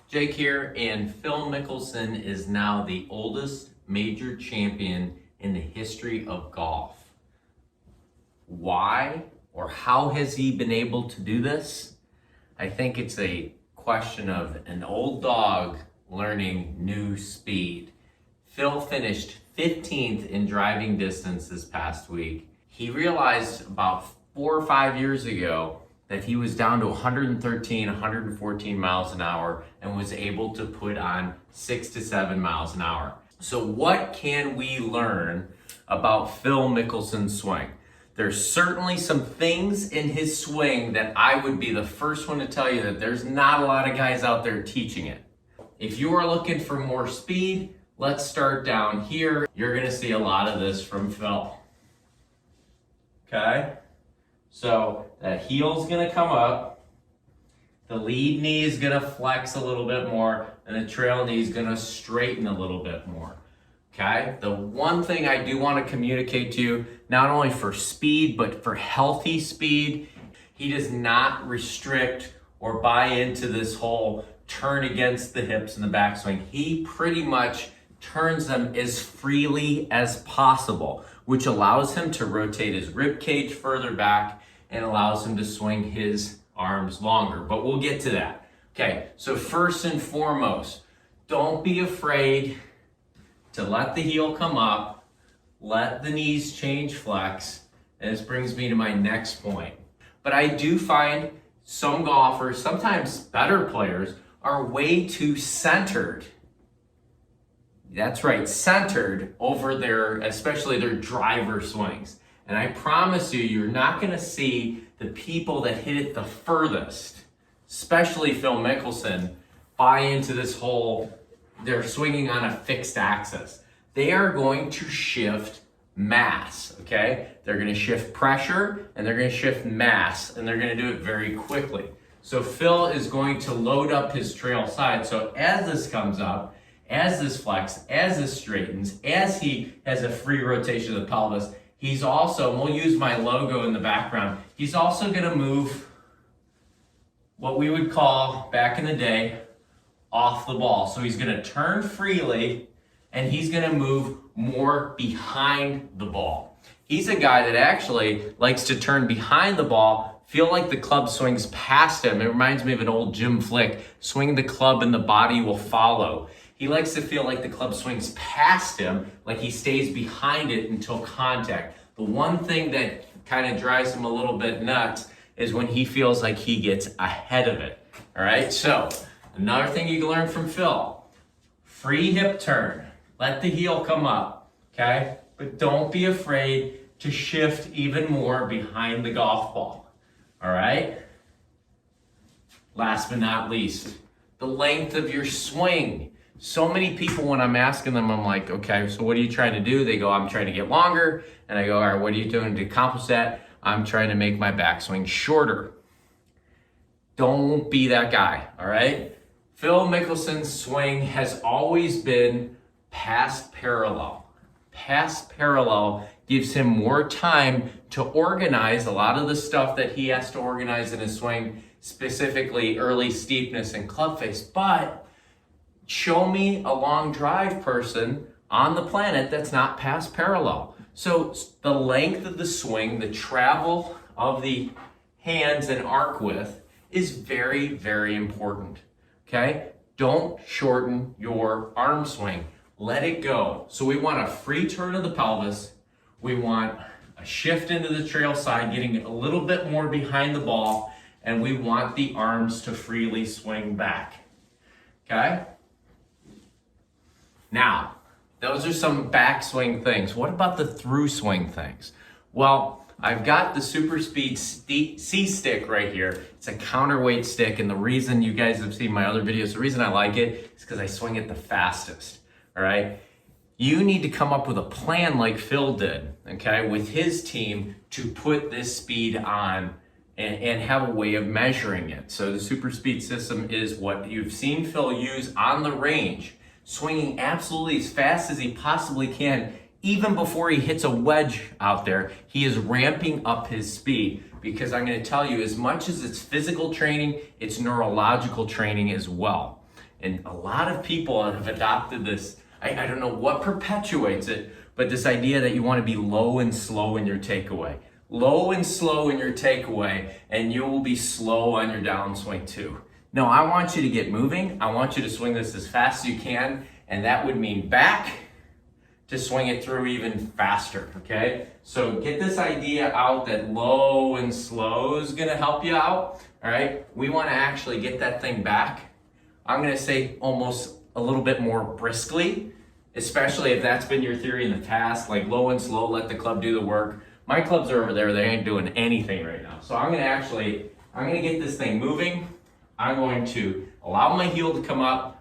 Jake here, and Phil Mickelson is now the oldest major champion in the history of golf. Why or how has he been able to do this? I think it's a question of an old dog learning new speed. Phil finished 15th in driving distance this past week. He realized about 4 or 5 years ago that he was down to 113, 114 miles an hour and was able to put on 6 to 7 miles an hour. So what can we learn about Phil Mickelson's swing? There's certainly some things in his swing that I would be the first one to tell you that there's not a lot of guys out there teaching it. If you are looking for more speed, let's start down here. You're gonna see a lot of this from Phil. Okay? So that heel's gonna come up, the lead knee is gonna flex a little bit more, and the trail knee is gonna straighten a little bit more. Okay? The one thing I do want to communicate to you, not only for speed, but for healthy speed, he does not restrict or buy into this whole turn against the hips in the backswing. He pretty much turns them as freely as possible, which allows him to rotate his rib cage further back and allows him to swing his arms longer. But we'll get to that. Okay, so first and foremost, don't be afraid to let the heel come up, let the knees change flex, and this brings me to my next point. But I do find some golfers, sometimes better players, are way too centered. That's right, centered over especially their driver swings. And I promise you, you're not gonna see the people that hit it the furthest, especially Phil Mickelson, buy into this whole, they're swinging on a fixed axis. They are going to shift mass, okay? They're gonna shift pressure and they're gonna shift mass, and they're gonna do it very quickly. So Phil is going to load up his trail side. So as this comes up, as this flexes, as this straightens, as he has a free rotation of the pelvis, he's also, and we'll use my logo in the background, he's also gonna move what we would call, back in the day, off the ball. So he's gonna turn freely and he's gonna move more behind the ball. He's a guy that actually likes to turn behind the ball, feel like the club swings past him. It reminds me of an old Jim flick, swing the club and the body will follow. He likes to feel like the club swings past him, like he stays behind it until contact. The one thing that kind of drives him a little bit nuts is when he feels like he gets ahead of it. All right, so another thing you can learn from Phil, free hip turn. Let the heel come up, okay? But don't be afraid to shift even more behind the golf ball, all right? Last but not least, the length of your swing. So many people, when I'm asking them, I'm like, okay, so what are you trying to do? They go, I'm trying to get longer. And I go, all right, what are you doing to accomplish that? I'm trying to make my backswing shorter. Don't be that guy, all right? Phil Mickelson's swing has always been past parallel. Past parallel gives him more time to organize a lot of the stuff that he has to organize in his swing, specifically early steepness and club face. But show me a long drive person on the planet that's not past parallel. So the length of the swing, the travel of the hands and arc width is very, very important, okay? Don't shorten your arm swing. Let it go. So we want a free turn of the pelvis. We want a shift into the trail side, getting a little bit more behind the ball, and we want the arms to freely swing back, okay? Now, those are some backswing things. What about the through swing things? Well, I've got the Super Speed C stick right here. It's a counterweight stick, and the reason you guys have seen my other videos, the reason I like it is because I swing it the fastest, all right? You need to come up with a plan like Phil did, okay, with his team to put this speed on and have a way of measuring it. So the Super Speed system is what you've seen Phil use on the range, swinging absolutely as fast as he possibly can. Even before he hits a wedge out there, he is ramping up his speed, because I'm going to tell you, as much as it's physical training, it's neurological training as well. And a lot of people have adopted this. I don't know what perpetuates it, but this idea that you want to be low and slow in your takeaway. Low and slow in your takeaway, and you will be slow on your downswing too. No, I want you to get moving. I want you to swing this as fast as you can, and that would mean back to swing it through even faster, okay? So get this idea out that low and slow is gonna help you out, all right? We wanna actually get that thing back. I'm gonna say almost a little bit more briskly, especially if that's been your theory in the past, like low and slow, let the club do the work. My clubs are over there, they ain't doing anything right now. So I'm gonna get this thing moving. I'm going to allow my heel to come up.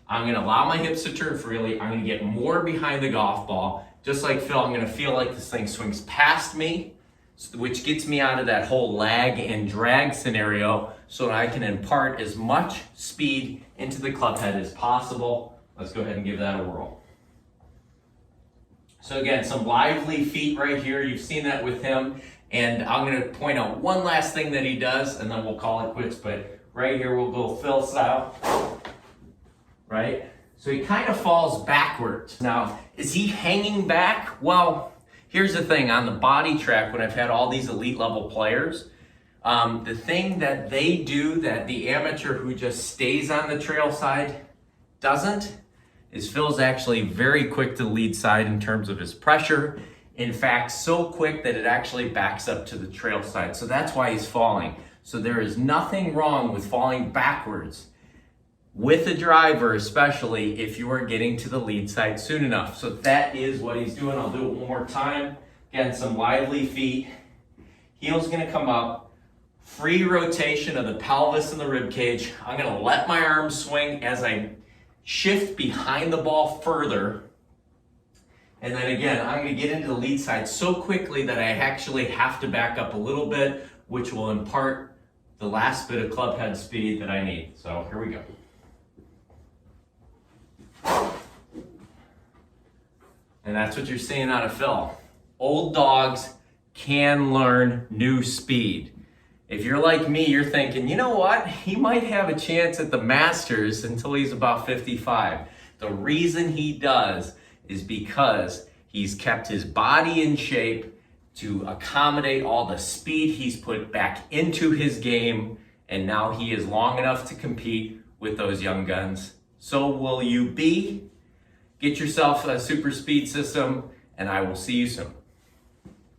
I'm gonna allow my hips to turn freely. I'm gonna get more behind the golf ball. Just like Phil, I'm gonna feel like this thing swings past me, which gets me out of that whole lag and drag scenario so that I can impart as much speed into the club head as possible. Let's go ahead and give that a whirl. So again, some lively feet right here. You've seen that with him. And I'm gonna point out one last thing that he does, and then we'll call it quits. But right here, we'll go Phil style. Right? So he kind of falls backwards. Now, is he hanging back? Well, here's the thing. On the body track, when I've had all these elite level players, the thing that they do that the amateur who just stays on the trail side doesn't is Phil's actually very quick to the lead side in terms of his pressure. In fact, so quick that it actually backs up to the trail side. So that's why he's falling. So there is nothing wrong with falling backwards with a driver, especially if you are getting to the lead side soon enough. So that is what he's doing. I'll do it one more time. Again, some lively feet. Heel's gonna come up. Free rotation of the pelvis and the rib cage. I'm gonna let my arms swing as I shift behind the ball further. And then again, I'm gonna get into the lead side so quickly that I actually have to back up a little bit, which will impart the last bit of club head speed that I need. So here we go. And that's what you're seeing out of Phil. Old dogs can learn new speed. If you're like me, you're thinking, you know what? He might have a chance at the Masters until he's about 55. The reason he does is because he's kept his body in shape to accommodate all the speed he's put back into his game, and now he is long enough to compete with those young guns. So will you be. Get yourself a super speed system, and I will see you soon.